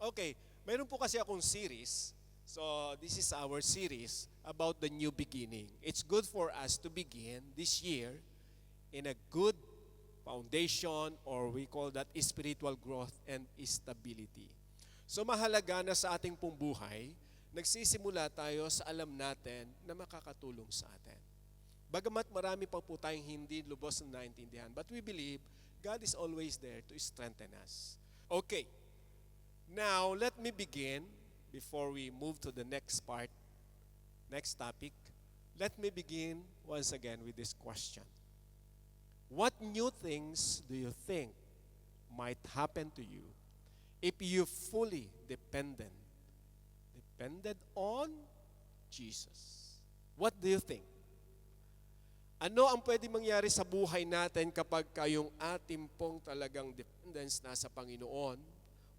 Okay, meron po kasi akong series. So, this is our series about the new beginning. It's good for us to begin this year in a good foundation, or we call that spiritual growth and stability. So, mahalaga na sa ating pong buhay, nagsisimula tayo sa alam natin na makakatulong sa atin. Bagamat marami pa po tayong hindi lubos na naintindihan, but we believe God is always there to strengthen us. Okay, now let me begin before we move to the next part, next topic. Let me begin once again with this question. What new things do you think might happen to you if you fully depended on Jesus? What do you think? Ano ang pwede mangyari sa buhay natin kapag kayong ating pong talagang dependence nasa Panginoon?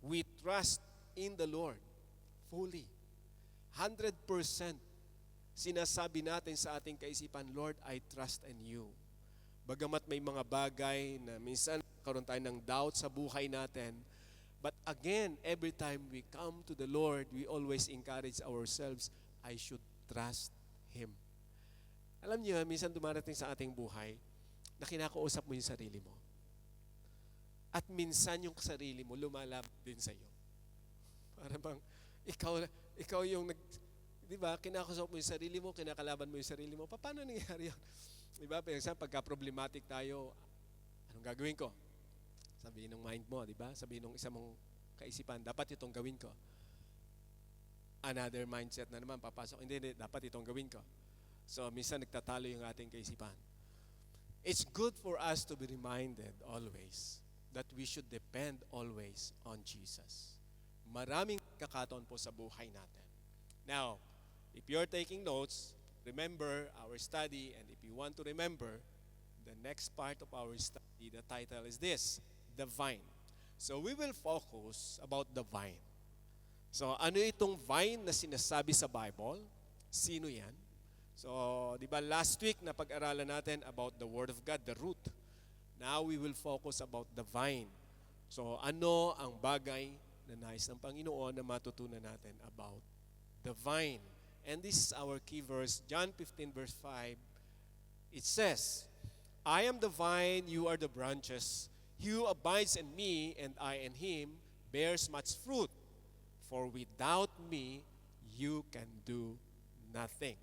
We trust in the Lord fully. 100% sinasabi natin sa ating kaisipan, Lord, I trust in you. Bagamat may mga bagay na minsan karoon tayo ng doubt sa buhay natin, but again, every time we come to the Lord, we always encourage ourselves, I should trust Him. Alam niyo, minsan dumarating sa ating buhay na kinakausap mo yung sarili mo. At minsan yung sarili mo lumalab din sa iyo. Para bang ikaw yung di ba, kinakausap mo yung sarili mo, kinakalaban mo yung sarili mo. Paano nangyari yun? Di ba, pagka problematic tayo, anong gagawin ko? Sabihin ng mind mo, di ba? Sabihin ng isa mong kaisipan, dapat itong gawin ko. Another mindset na naman, papasok, hindi, dapat itong gawin ko. So, minsan nagtatalo yung ating kaisipan. It's good for us to be reminded always that we should depend always on Jesus. Maraming kakataon po sa buhay natin. Now, if you're taking notes, remember our study, and if you want to remember, the next part of our study, the title is this, The Vine. So, we will focus about the vine. So, ano itong vine na sinasabi sa Bible? Sino yan? So, di ba last week na pag-aralan natin about the Word of God, the root. Now we will focus about the vine. So, ano ang bagay na nais ng Panginoon na matutunan natin about the vine? And this is our key verse, John 15 verse 5. It says, I am the vine, you are the branches. He who abides in me and I in him bears much fruit. For without me, you can do nothing.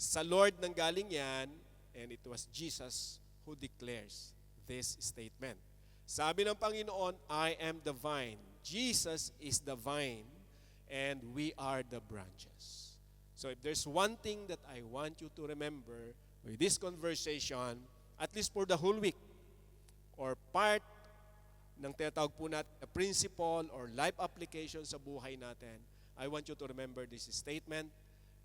Sa Lord nang galing yan, and it was Jesus who declares this statement. Sabi ng Panginoon, I am the vine. Jesus is the vine, and we are the branches. So if there's one thing that I want you to remember with this conversation, at least for the whole week, or part ng tinatawag po natin na principle or life application sa buhay natin, I want you to remember this statement.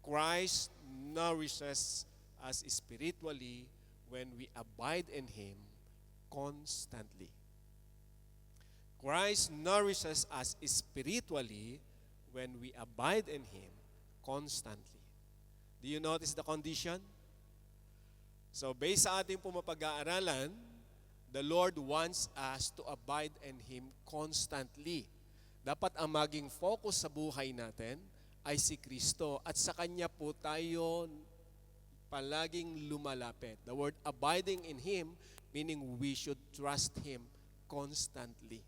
Christ nourishes us spiritually when we abide in Him constantly. Christ nourishes us spiritually when we abide in Him constantly. Do you notice the condition? So based sa ating pumapag-aaralan, the Lord wants us to abide in Him constantly. Dapat ang maging focus sa buhay natin ay si Kristo, at sa Kanya po tayo palaging lumalapit. The word abiding in Him, meaning we should trust Him constantly.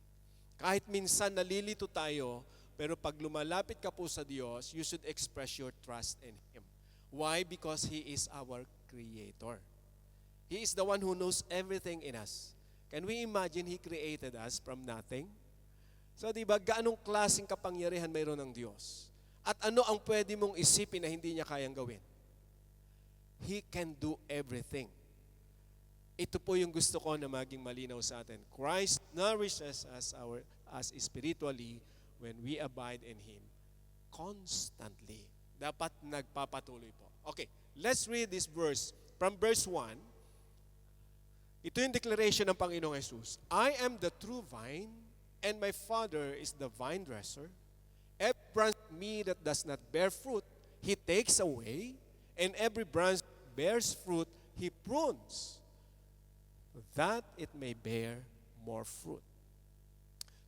Kahit minsan nalilito tayo, pero pag lumalapit ka po sa Diyos, you should express your trust in Him. Why? Because He is our Creator. He is the one who knows everything in us. Can we imagine He created us from nothing? So diba, gaanong klaseng kapangyarihan mayroon ng Diyos? At ano ang pwede mong isipin na hindi niya kayang gawin? He can do everything. Ito po yung gusto ko na maging malinaw sa atin. Christ nourishes us spiritually when we abide in Him constantly. Dapat nagpapatuloy po. Okay, let's read this verse. From verse 1, ito yung declaration ng Panginoong Jesus. I am the true vine, and my Father is the vine dresser. Every branch in me that does not bear fruit, He takes away, and every branch that bears fruit, He prunes, that it may bear more fruit.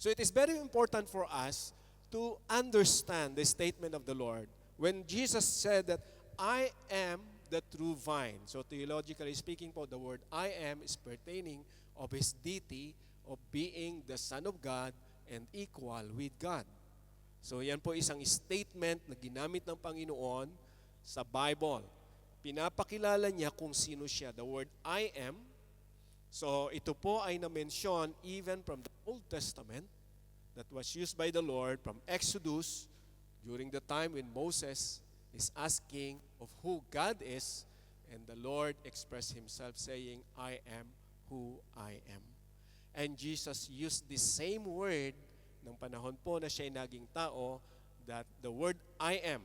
So it is very important for us to understand the statement of the Lord. When Jesus said that, I am the true vine. So theologically speaking po, the word I am is pertaining of His deity of being the Son of God and equal with God. So yan po isang statement na ginamit ng Panginoon sa Bible. Pinapakilala niya kung sino siya. The word I am. So ito po ay na-mention even from the Old Testament that was used by the Lord from Exodus during the time when Moses is asking of who God is, and the Lord expressed Himself saying, I am who I am. And Jesus used the same word ng panahon po na siya ay naging tao, that the word I am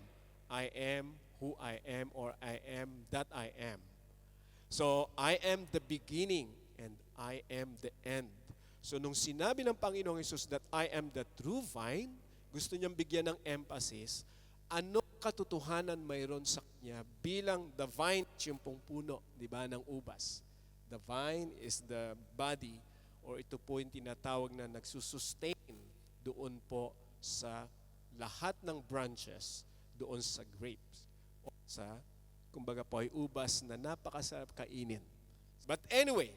who I am, or I am that I am. So, I am the beginning and I am the end. So, nung sinabi ng Panginoong Hesus that I am the true vine, gusto niyang bigyan ng emphasis, ano katotohanan mayroon sa kanya bilang the vine, yung pong puno, di ba, ng ubas. The vine is the body, or ito po yung tinatawag na nagsusustain doon po sa lahat ng branches doon sa grapes. O sa, kumbaga po, ay ubas na napakasarap kainin. But anyway,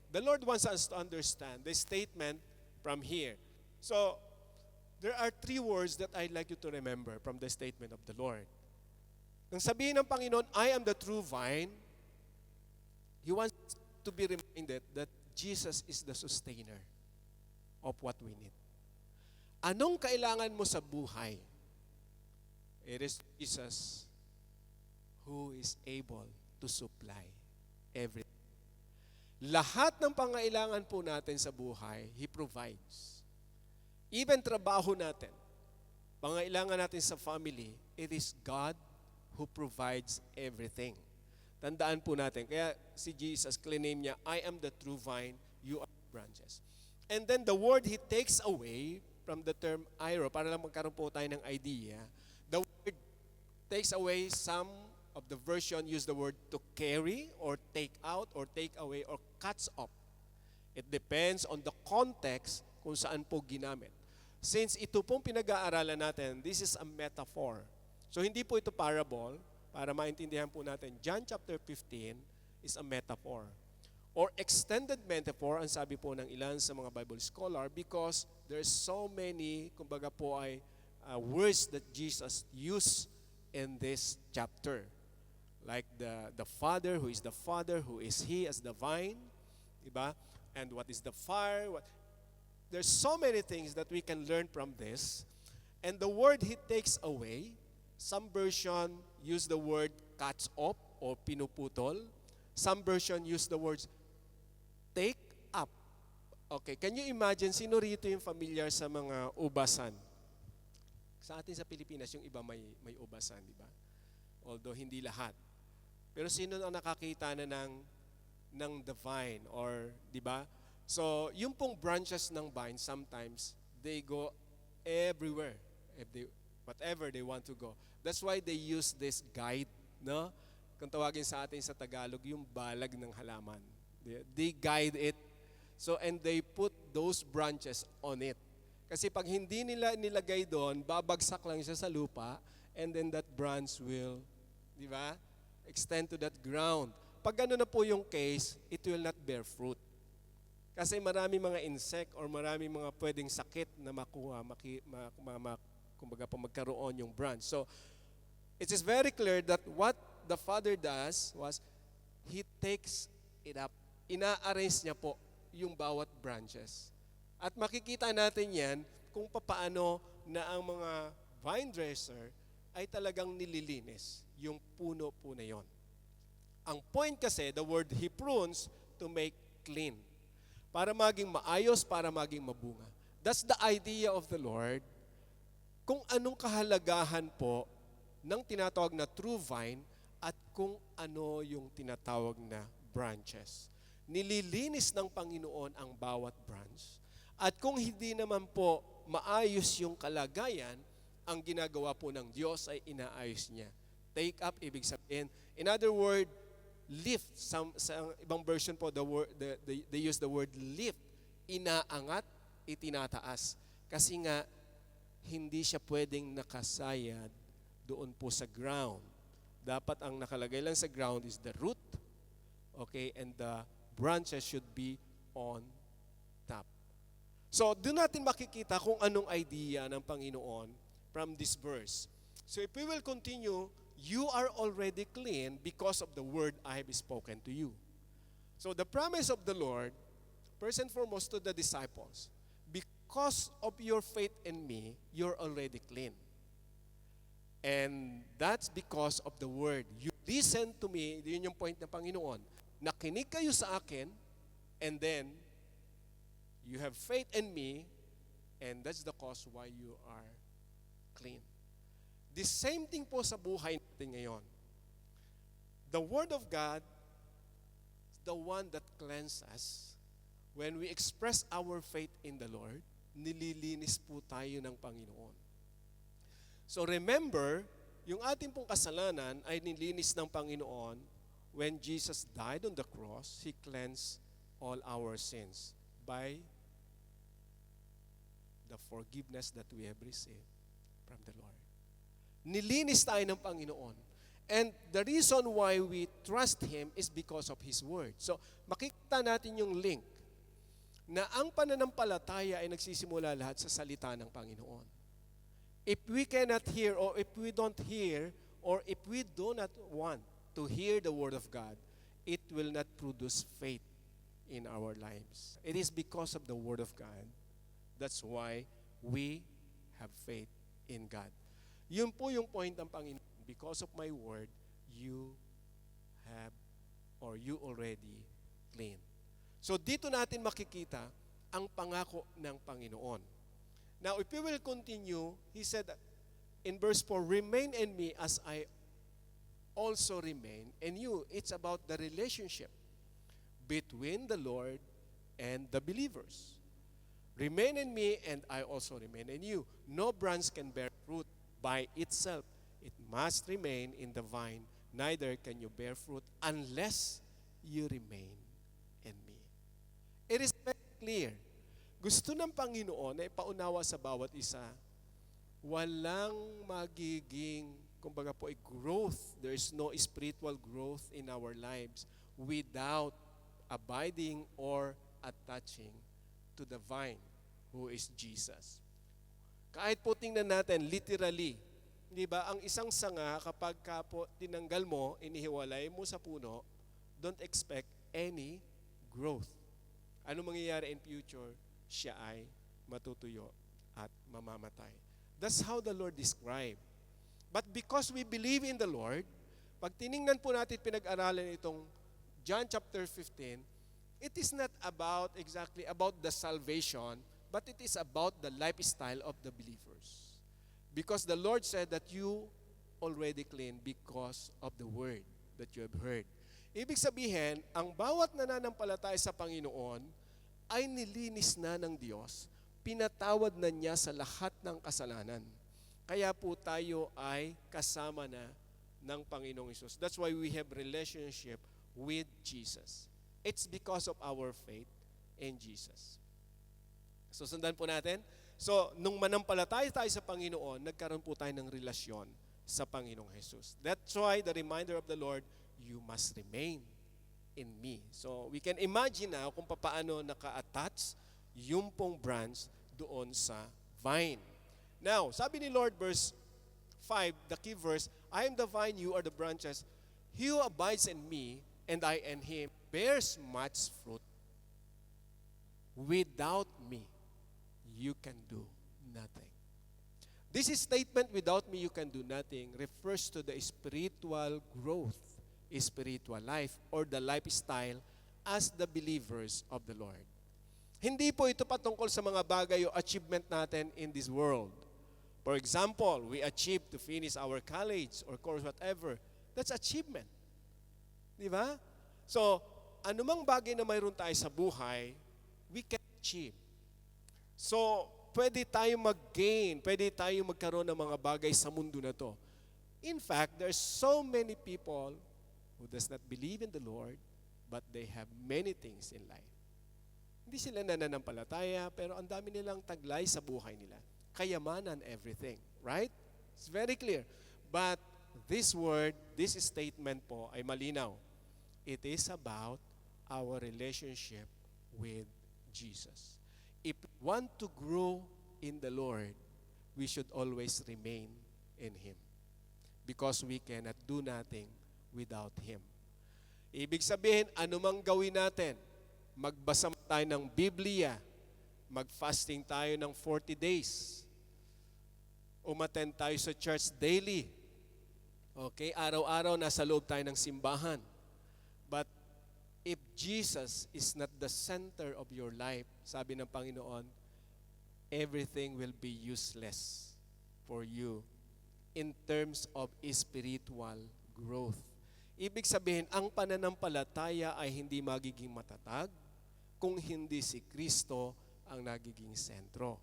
the Lord wants us to understand the statement from here. So, there are 3 words that I'd like you to remember from the statement of the Lord. Nang sabihin ng Panginoon, I am the true vine, He wants to be reminded that Jesus is the sustainer of what we need. Anong kailangan mo sa buhay? It is Jesus who is able to supply everything. Lahat ng pangailangan po natin sa buhay, He provides. Even trabaho natin, pangailangan natin sa family, it is God who provides everything. Tandaan po natin, kaya si Jesus, claim niya, I am the true vine, you are the branches. And then the word He takes away from the term airo, para lang magkaroon po tayo ng idea, the word takes away, some of the version use the word to carry, or take out, or take away, or cuts off. It depends on the context kung saan po ginamit. Since ito pong pinag-aaralan natin, this is a metaphor. So hindi po ito parable, para maintindihan po natin, John chapter 15 is a metaphor. Or extended metaphor, ang sabi po ng ilan sa mga Bible scholar, because there's so many, kumbaga po ay words that Jesus used in this chapter. Like the Father, who is the Father, who is He as the vine, diba? And what is the fire, there's so many things that we can learn from this. And the word He takes away, some version use the word cuts off or pinuputol. Some version use the words take up. Okay, can you imagine, sino rito yung familiar sa mga ubasan? Sa atin sa Pilipinas, yung iba may ubasan, di ba? Although hindi lahat. Pero sino ang nakakita na ng the vine, or, di ba? So, yung pong branches ng vine, sometimes, they go everywhere, whatever they want to go. That's why they use this guide, no? Kung tawagin sa atin sa Tagalog, yung balag ng halaman. They guide it. So, and they put those branches on it. Kasi pag hindi nila nilagay doon, babagsak lang siya sa lupa, and then that branch will, di ba, extend to that ground. Pag gano'n na po yung case, it will not bear fruit. Kasi marami mga insect or marami mga pwedeng sakit na makuha, kumbaga pa magkaroon yung branch. So, it is very clear that what the Father does was, He takes it up. Ina-arrange niya po yung bawat branches. At makikita natin yan kung papaano na ang mga vine dresser ay talagang nililinis yung puno po na yon. Ang point kasi, the word He prunes to make clean. Para maging maayos, para maging mabunga. That's the idea of the Lord. Kung anong kahalagahan po ng tinatawag na true vine at kung ano yung tinatawag na branches. Nililinis ng Panginoon ang bawat branch. At kung hindi naman po maayos yung kalagayan, ang ginagawa po ng Diyos ay inaayos niya. Take up, ibig sabihin. In other word, lift. Sa ibang version po, they use the word lift. Inaangat, itinataas. Kasi nga, hindi siya pwedeng nakasayad doon po sa ground. Dapat ang nakalagay lang sa ground is the root, okay, and the branches should be on top. So, doon natin makikita kung anong idea ng Panginoon from this verse. So, if we will continue, you are already clean because of the word I have spoken to you. So, the promise of the Lord, first and foremost to the disciples, because of your faith in me, you're already clean. And that's because of the word. You listen to me, yun yung point ng Panginoon. Nakinig kayo sa akin, and then, you have faith in me, and that's the cause why you are clean. The same thing po sa buhay natin ngayon. The Word of God is the one that cleanses us. When we express our faith in the Lord, nililinis po tayo ng Panginoon. So remember, yung ating pong kasalanan ay nilinis ng Panginoon when Jesus died on the cross. He cleansed all our sins by the forgiveness that we have received from the Lord. Nilinis tayo ng Panginoon. And the reason why we trust Him is because of His Word. So makikita natin yung link na ang pananampalataya ay nagsisimula lahat sa salita ng Panginoon. If we cannot hear, or if we don't hear, or if we do not want to hear the Word of God, it will not produce faith in our lives. It is because of the Word of God. That's why we have faith in God. Yun po yung point ng Panginoon. Because of my Word, you have, or you already clean. So dito natin makikita ang pangako ng Panginoon. Now, if we will continue, He said in verse 4, remain in me as I also remain in you. It's about the relationship between the Lord and the believers. Remain in me and I also remain in you. No branch can bear fruit by itself. It must remain in the vine. Neither can you bear fruit unless you remain in me. It is very clear. Gusto ng Panginoon na ipaunawa sa bawat isa, walang magiging, kumbaga po, growth. There is no spiritual growth in our lives without abiding or attaching to the vine, who is Jesus. Kahit po tingnan natin, literally, di ba, ang isang sanga, kapag ka po tinanggal mo, inihiwalay mo sa puno, don't expect any growth. Ano mangyayari in future? Siya ay matutuyo at mamamatay. That's how the Lord described. But because we believe in the Lord, pag tiningnan po natin pinag-aralan itong John chapter 15, it is not about exactly about the salvation, but it is about the lifestyle of the believers. Because the Lord said that you already clean because of the word that you have heard. Ibig sabihin, ang bawat nananampalataya sa Panginoon ay nilinis na ng Diyos, pinatawad na niya sa lahat ng kasalanan. Kaya po tayo ay kasama na ng Panginoong Hesus. That's why we have relationship with Jesus. It's because of our faith in Jesus. So sundan po natin. So nung manampalataya tayo sa Panginoon, nagkaroon po tayo ng relasyon sa Panginoong Hesus. That's why the reminder of the Lord, you must remain in me. So we can imagine now kung paano naka-attach yung pong branch doon sa vine. Now, sabi ni Lord, verse 5, the key verse, I am the vine, you are the branches. He who abides in me, and I in him, bears much fruit. Without me, you can do nothing. This statement, without me, you can do nothing, refers to the spiritual growth, spiritual life, or the lifestyle as the believers of the Lord. Hindi po ito patungkol sa mga bagay o achievement natin in this world. For example, we achieved to finish our college or course whatever. That's achievement. Di ba? So, anumang bagay na mayroon tayo sa buhay, we can achieve. So, pwede tayo mag-gain, pwede tayo magkaroon ng mga bagay sa mundo na to. In fact, there's so many people who does not believe in the Lord, but they have many things in life. Hindi sila nananampalataya, pero ang dami nilang taglay sa buhay nila. Kayamanan, everything. Right? It's very clear. But this word, this statement po ay malinaw. It is about our relationship with Jesus. If we want to grow in the Lord, we should always remain in Him. Because we cannot do nothing without Him. Ibig sabihin, anumang gawin natin, magbasa tayo ng Biblia, mag-fasting tayo ng 40 days, umattend tayo sa church daily, okay, araw-araw nasa loob tayo ng simbahan. But if Jesus is not the center of your life, sabi ng Panginoon, everything will be useless for you in terms of spiritual growth. Ibig sabihin, ang pananampalataya ay hindi magiging matatag kung hindi si Kristo ang nagiging sentro.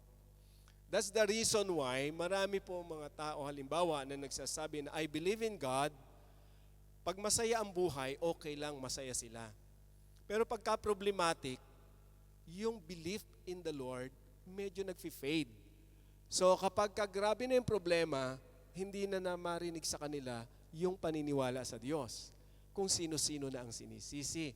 That's the reason why marami po mga tao, halimbawa, na nagsasabi na I believe in God, pag masaya ang buhay, okay lang, masaya sila. Pero pagka problematic, yung belief in the Lord medyo nagfi-fade. So kapag grabe na yung problema, hindi na marinig sa kanila yung paniniwala sa Diyos. Kung sino-sino na ang sinisisi.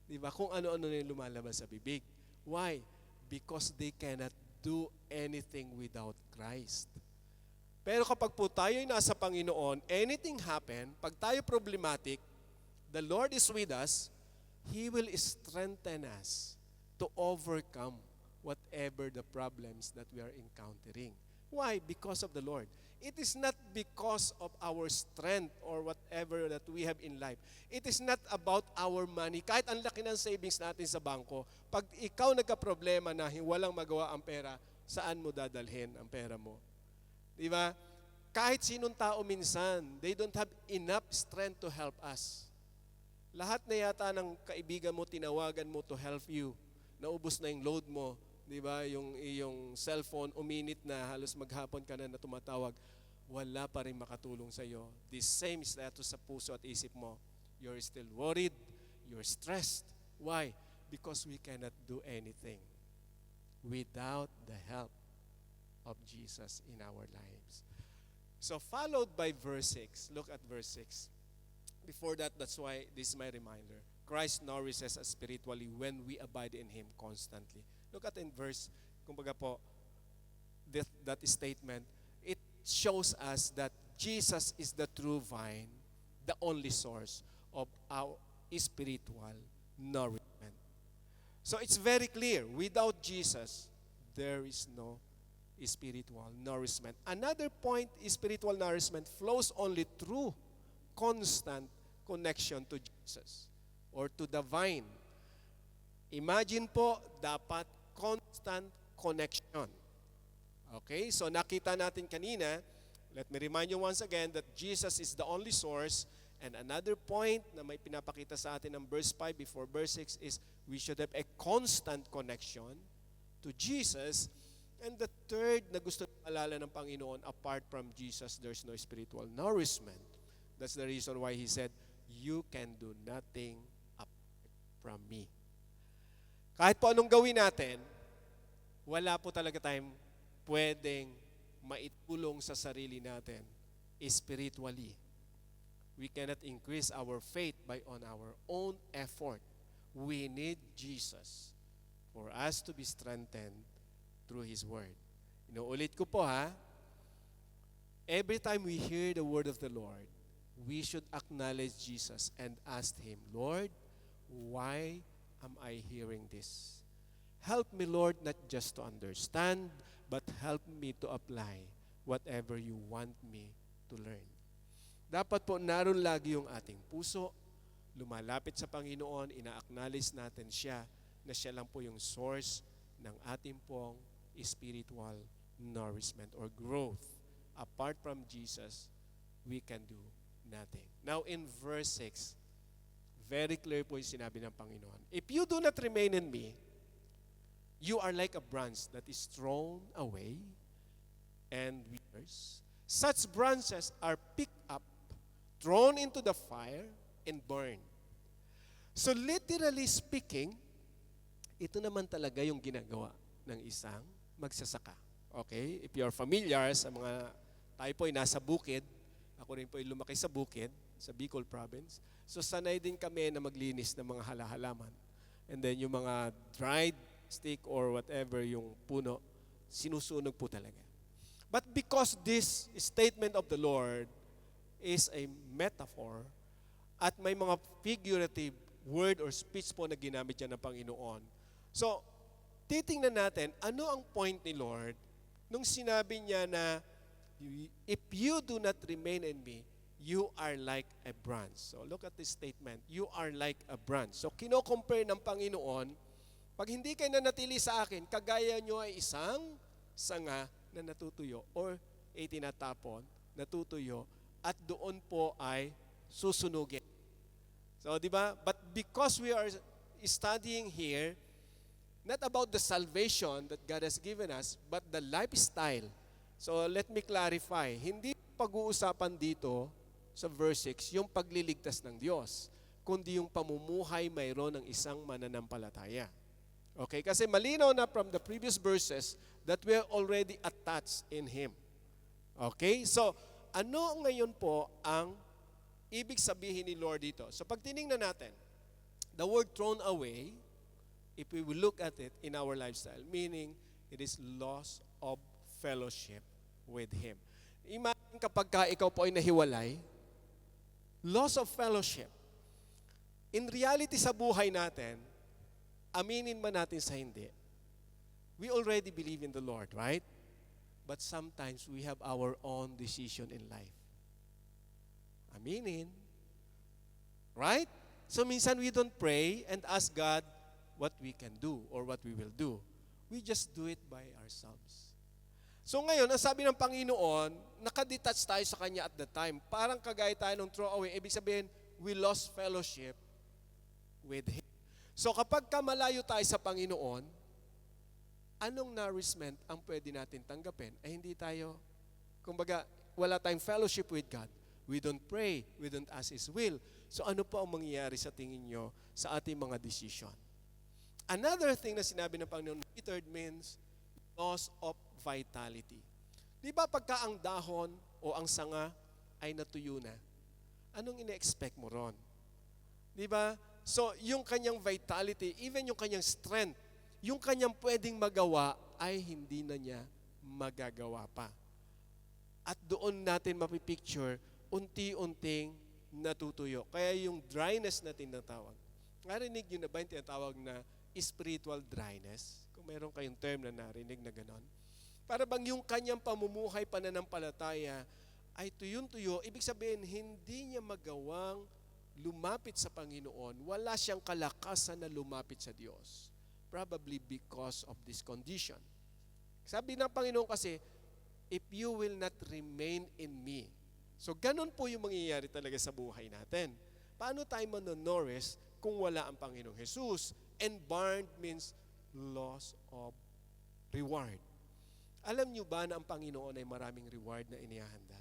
Diba? Kung ano-ano na yung lumalabas sa bibig. Why? Because they cannot do anything without Christ. Pero kapag po tayo ay nasa Panginoon, anything happen, pag tayo problematic, the Lord is with us, He will strengthen us to overcome whatever the problems that we are encountering. Why? Because of the Lord. It is not because of our strength or whatever that we have in life. It is not about our money. Kahit ang laki ng savings natin sa bangko, pag ikaw nagka-problema na walang magawa ang pera, saan mo dadalhin ang pera mo? Di ba? Kahit sinong tao minsan, they don't have enough strength to help us. Lahat na yata ng kaibigan mo, tinawagan mo to help you. Naubos na yung load mo. Di ba? Yung cellphone, uminit na, halos maghapon ka na tumatawag. Wala pa rin makatulong sa iyo. The same status sa puso at isip mo. You're still worried. You're stressed. Why? Because we cannot do anything without the help of Jesus in our lives. So followed by verse 6. Look at verse 6. Before that, that's why this is my reminder. Christ nourishes us spiritually when we abide in Him constantly. Look at in verse, kumbaga po, that statement, it shows us that Jesus is the true vine, the only source of our spiritual nourishment. So it's very clear, without Jesus, there is no spiritual nourishment. Another point, spiritual nourishment flows only through constant connection to Jesus or to the vine. Imagine po, dapat constant connection. Okay, so nakita natin kanina, let me remind you once again that Jesus is the only source. And another point na may pinapakita sa atin ng verse 5 before verse 6 is we should have a constant connection to Jesus. And the third na gusto alala ng Panginoon, apart from Jesus, there's no spiritual nourishment. That's the reason why He said, you can do nothing apart from me. Kahit po anong gawin natin, wala po talaga tayong pwedeng maitulong sa sarili natin spiritually. We cannot increase our faith by on our own effort. We need Jesus for us to be strengthened through His Word. Inuulit ko po every time we hear the Word of the Lord, we should acknowledge Jesus and ask Him, Lord, why am I hearing this? Help me, Lord, not just to understand, but help me to apply whatever you want me to learn. Dapat po naroon lagi yung ating puso, lumalapit sa Panginoon, ina-acknowledge natin siya na siya lang po yung source ng ating pong spiritual nourishment or growth. Apart from Jesus, we can do nothing. Now in verse 6, very clear po yung sinabi ng Panginoon. If you do not remain in me, you are like a branch that is thrown away and withers. Such branches are picked up, thrown into the fire, and burned. So literally speaking, Ito naman talaga yung ginagawa ng isang magsasaka. Okay? If you are familiar sa mga, tayo po ay nasa bukid, ako rin po ay lumaki sa bukid, sa Bicol Province. So sanay din kami na maglinis ng mga halahalaman. And then yung mga dried stick or whatever yung puno, sinusunog po talaga. But because this statement of the Lord is a metaphor at may mga figurative word or speech po na ginamit yan ng Panginoon. So, titingnan natin, ano ang point ni Lord nung sinabi niya na, if you do not remain in me, you are like a branch. So, look at this statement. You are like a branch. So, kino-compare ng Panginoon, pag hindi kayo nanatili sa akin, kagaya nyo ay isang sanga na natutuyo or itinatapon, natutuyo, at doon po ay susunugin. So, di ba? But because we are studying here, not about the salvation that God has given us, but the lifestyle. So, let me clarify. Hindi pag-uusapan dito sa verse 6 yung pagliligtas ng Diyos, kundi yung pamumuhay mayroon ng isang mananampalataya. Okay? Kasi malinaw na from the previous verses that we are already attached in Him. Okay? So, ano ngayon po ang ibig sabihin ni Lord dito? So, pag tinignan natin, the word thrown away, if we will look at it in our lifestyle, meaning it is loss of fellowship with Him. Imagine kapag ikaw po ay nahiwalay, loss of fellowship. In reality sa buhay natin, aminin man natin sa hindi, we already believe in the Lord, right? But sometimes we have our own decision in life. Aminin. Right? So minsan we don't pray and ask God what we can do or what we will do. We just do it by ourselves. So ngayon, ang sabi ng Panginoon, nakadetach tayo sa Kanya at the time. Parang kagaya tayo ng throw away. Ibig sabihin, we lost fellowship with Him. So kapag malayo tayo sa Panginoon, anong nourishment ang pwede natin tanggapin? Ay hindi tayo, kumbaga, wala tayong fellowship with God. We don't pray. We don't ask His will. So ano po ang mangyayari sa tingin nyo sa ating mga decision? Another thing na sinabi ng Panginoon, withered means loss of vitality. Di ba pagka ang dahon o ang sanga ay natuyo na, anong ina-expect mo ron? Di ba? So, yung kanyang vitality, even yung kanyang strength, yung kanyang pwedeng magawa ay hindi na niya magagawa pa. At doon natin mapipicture, unti-unting natutuyo. Kaya yung dryness na tinatawag. Narinig nyo na ba yung tinatawag na spiritual dryness? Kung meron kayong term na narinig na ganon. Para bang yung kanyang pamumuhay pananampalataya ay tuyong-tuyo, ibig sabihin, hindi niya magawang lumapit sa Panginoon. Wala siyang kalakasan na lumapit sa Diyos. Probably because of this condition. Sabi ng Panginoon kasi, if you will not remain in me. So, ganun po yung mangyayari talaga sa buhay natin. Paano tayo manonourished kung wala ang Panginoong Jesus? And barred means loss of reward. Alam niyo ba na ang Panginoon ay maraming reward na inihahanda?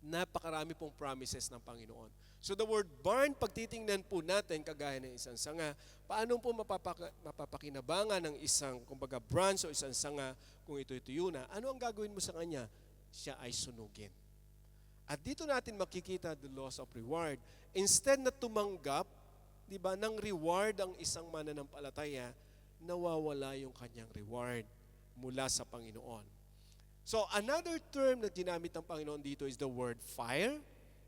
Napakarami pong promises ng Panginoon. So the word barn, pag titingnan po natin, kagaya ng isang sanga, paano po mapapakinabangan ng isang, kumbaga, branch o isang sanga kung ito'y tuyo na? Ano ang gagawin mo sa kanya? Siya ay sunugin. At dito natin makikita the loss of reward. Instead na tumanggap, di ba, ng reward ang isang mananampalataya, nawawala yung kanyang reward mula sa Panginoon. So, another term na ginamit ng Panginoon dito is the word fire.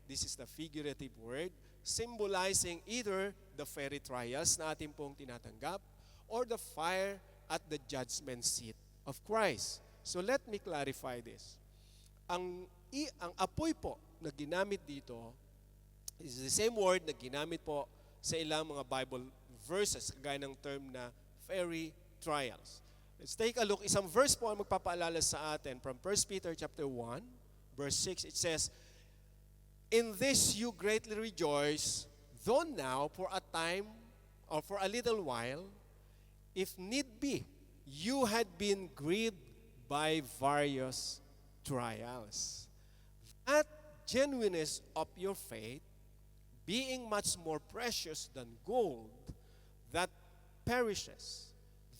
This is the figurative word, symbolizing either the fiery trials na ating pong tinatanggap or the fire at the judgment seat of Christ. So, let me clarify this. Ang apoy po na ginamit dito is the same word na ginamit po sa ilang mga Bible verses, kagaya ng term na fiery trials. Let's take a look. Isang verse po ang magpapaalala sa atin from 1 Peter chapter 1, verse 6. It says, in this you greatly rejoice, though now for a time or for a little while, if need be, you had been grieved by various trials. That genuineness of your faith, being much more precious than gold, that perishes,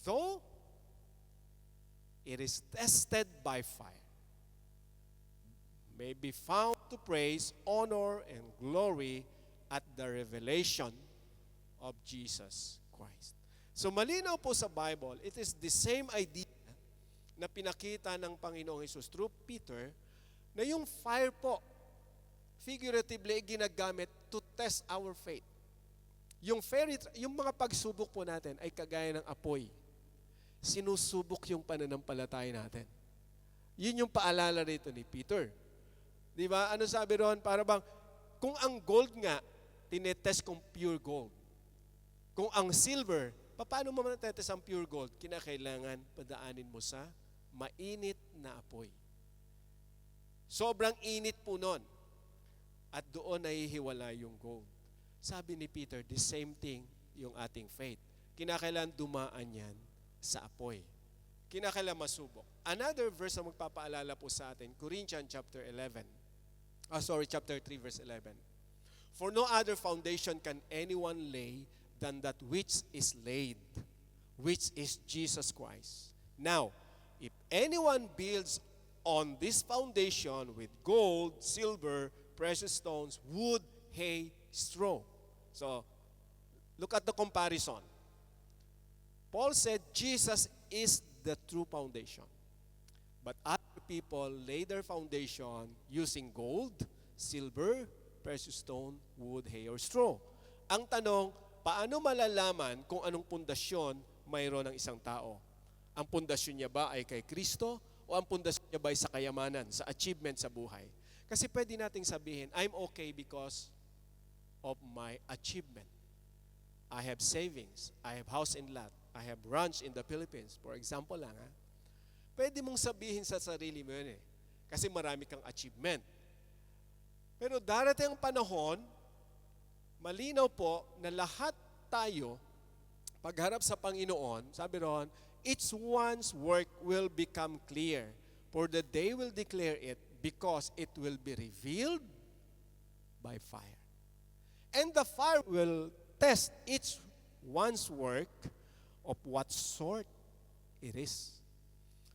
though it is tested by fire, may be found to praise, honor, and glory at the revelation of Jesus Christ. So malinaw po sa Bible, it is the same idea na pinakita ng Panginoong Hesus through Peter, na yung fire po, figuratively ginagamit to test our faith. Yung mga pagsubok po natin ay kagaya ng apoy. Sinusubok yung pananampalataya natin. Yun yung paalala rito ni Peter. Di ba? Ano sabi ron? Para bang, kung ang gold nga, tinetest kung pure gold. Kung ang silver, paano mo matetest ang pure gold? Kinakailangan padaanin mo sa mainit na apoy. Sobrang init po nun. At doon nahihiwala yung gold. Sabi ni Peter, the same thing yung ating faith. Kinakailangan dumaan yan sa apoy. Kinakailangan masubok. Another verse na magpapaalala po sa atin, Corinthians chapter 3 verse 11. For no other foundation can anyone lay than that which is laid, which is Jesus Christ. Now, if anyone builds on this foundation with gold, silver, precious stones, wood, hay, straw. So, look at the comparison. Paul said Jesus is the true foundation. But other people lay their foundation using gold, silver, precious stone, wood, hay, or straw. Ang tanong, paano malalaman kung anong pundasyon mayroon ng isang tao? Ang pundasyon niya ba ay kay Kristo o ang pundasyon niya ba ay sa kayamanan, sa achievement sa buhay? Kasi pwede nating sabihin, I'm okay because of my achievement. I have savings, I have house and lot, I have ranch in the Philippines. For example lang, ha? Pwede mong sabihin sa sarili mo yun eh. Kasi marami kang achievement. Pero darating ang panahon, malinaw po na lahat tayo, pagharap sa Panginoon, sabi ron, each one's work will become clear, for the day will declare it, because it will be revealed by fire. And the fire will test each one's work of what sort it is.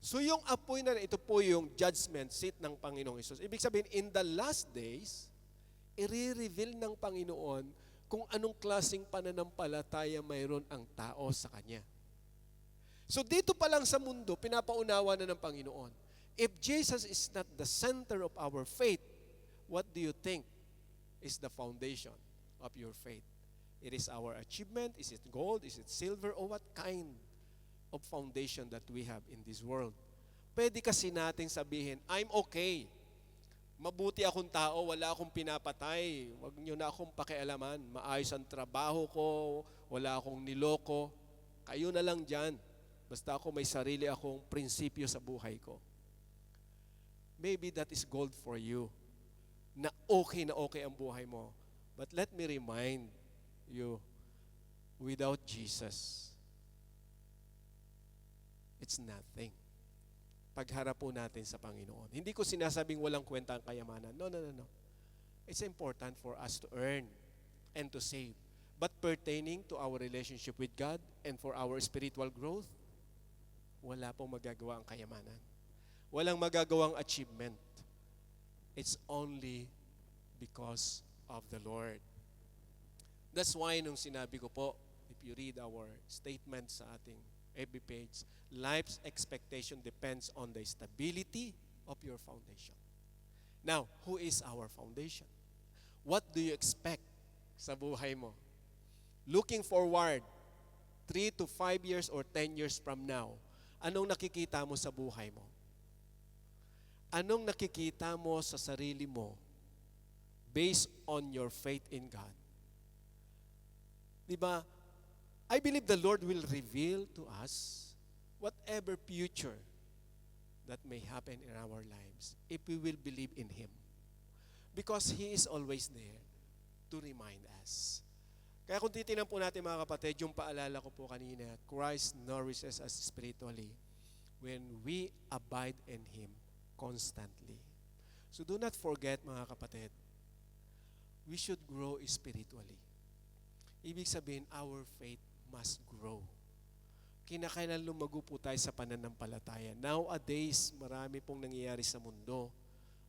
So yung apoy na ito po yung judgment seat ng Panginoong Hesus. Ibig sabihin, in the last days, i-reveal ng Panginoon kung anong klaseng pananampalataya mayroon ang tao sa Kanya. So dito pa lang sa mundo, pinapaunawa na ng Panginoon. If Jesus is not the center of our faith, what do you think is the foundation of your faith? It is our achievement, is it gold, is it silver, or what kind of foundation that we have in this world? Pwede kasi nating sabihin, I'm okay. Mabuti akong tao, wala akong pinapatay. Huwag niyo na akong pakialaman. Maayos ang trabaho ko, wala akong niloko. Kayo na lang dyan. Basta ako may sarili akong prinsipyo sa buhay ko. Maybe that is gold for you. Na okay ang buhay mo. But let me remind you, without Jesus, it's nothing. Pagharap po natin sa Panginoon. Hindi ko sinasabing walang kwenta ang kayamanan. No. It's important for us to earn and to save. But pertaining to our relationship with God and for our spiritual growth, wala pong magagawa ang kayamanan. Walang magagawang achievement. It's only because of the Lord. That's why nung sinabi ko po, if you read our statement sa ating FB page, life's expectation depends on the stability of your foundation. Now, who is our foundation? What do you expect sa buhay mo? Looking forward, 3 to 5 years or 10 years from now, anong nakikita mo sa buhay mo? Anong nakikita mo sa sarili mo based on your faith in God? Diba? I believe the Lord will reveal to us whatever future that may happen in our lives if we will believe in Him. Because He is always there to remind us. Kaya kung titinan po natin mga kapatid, yung paalala ko po kanina, Christ nourishes us spiritually when we abide in Him constantly. So do not forget mga kapatid, we should grow spiritually. Ibig sabihin, our faith must grow. kinakailan lumago po tayo sa pananampalataya. Nowadays, marami pong nangyayari sa mundo.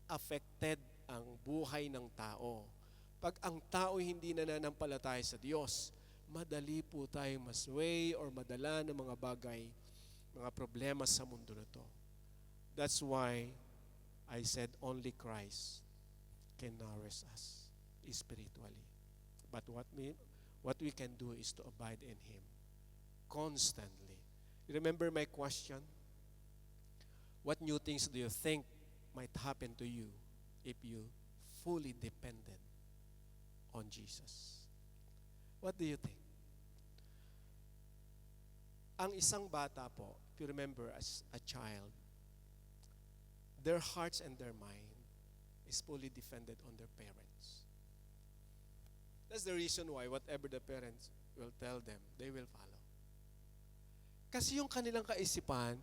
Affected ang buhay ng tao. Pag ang tao hindi nananampalataya sa Diyos, madali po tayong masway or madala ng mga bagay, mga problema sa mundo na to. That's why I said only Christ can nourish us spiritually. But what we can do is to abide in Him constantly. Remember my question? What new things do you think might happen to you if you fully depended on Jesus? What do you think? Ang isang bata po, if you remember as a child, their hearts and their mind is fully dependent on their parents. That's the reason why whatever the parents will tell them, they will follow. Kasi yung kanilang kaisipan,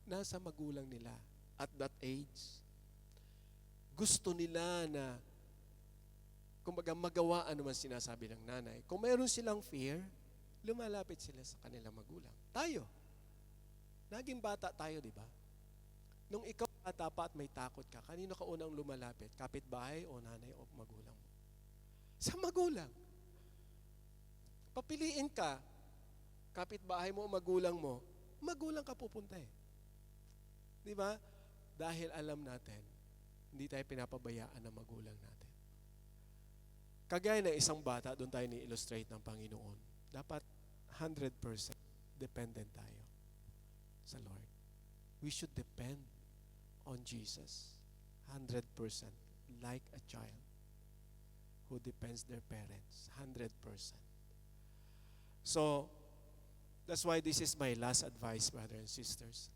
nasa magulang nila at that age. Gusto nila na, kumbaga magawa ano man sinasabi ng nanay. Kung mayroon silang fear, lumalapit sila sa kanilang magulang. Tayo. Naging bata tayo, di ba? Nung ikaw bata pa at may takot ka, kanino ka unang lumalapit? Kapitbahay o nanay o magulang mo? Sa magulang. Papiliin ka, kapitbahay mo o magulang ka pupunta eh. Di ba? Dahil alam natin, hindi tayo pinapabayaan ng magulang natin. Kagaya ng isang bata, doon tayo ni-illustrate ng Panginoon. Dapat 100% dependent tayo sa Lord. We should depend on Jesus 100% like a child who depends their parents 100%. So, that's why this is my last advice, brothers and sisters.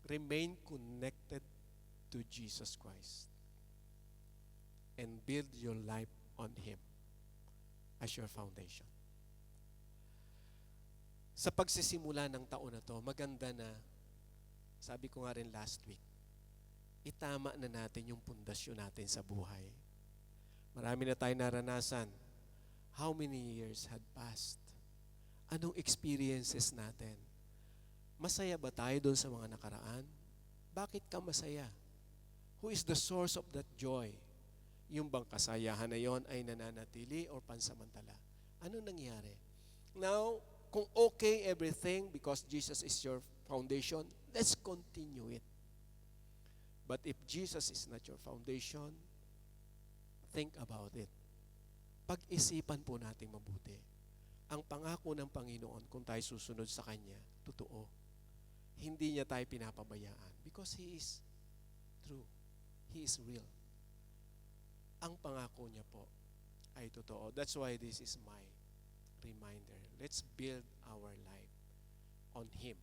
Remain connected to Jesus Christ and build your life on Him as your foundation. Sa pagsisimula ng taon na to, maganda na, sabi ko nga rin last week, itama na natin yung pundasyon natin sa buhay. Marami na tayong naranasan. How many years had passed? Anong experiences natin? Masaya ba tayo doon sa mga nakaraan? Bakit ka masaya? Who is the source of that joy? Yung bang kasayahan na yon ay nananatili or pansamantala? Ano nangyari? Now, kung okay everything because Jesus is your foundation, let's continue it. But if Jesus is not your foundation, think about it. Pag-isipan po natin mabuti. Ang pangako ng Panginoon, kung tayo susunod sa Kanya, totoo. Hindi niya tayo pinapabayaan because He is true. He is real. Ang pangako niya po ay totoo. That's why this is my reminder. Let's build our life on Him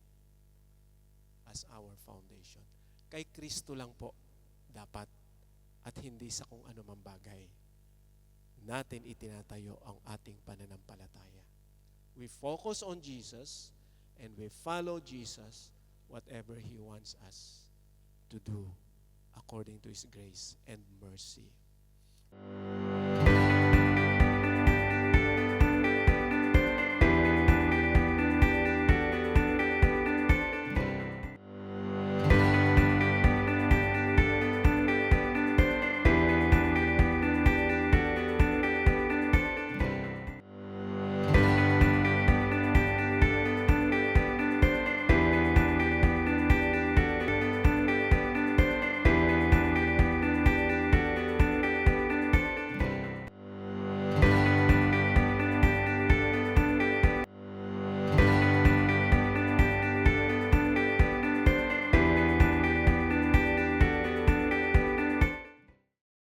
as our foundation. Kay Kristo lang po dapat at hindi sa kung ano mang bagay natin itinatayo ang ating pananampalataya. We focus on Jesus and we follow Jesus whatever He wants us to do according to His grace and mercy.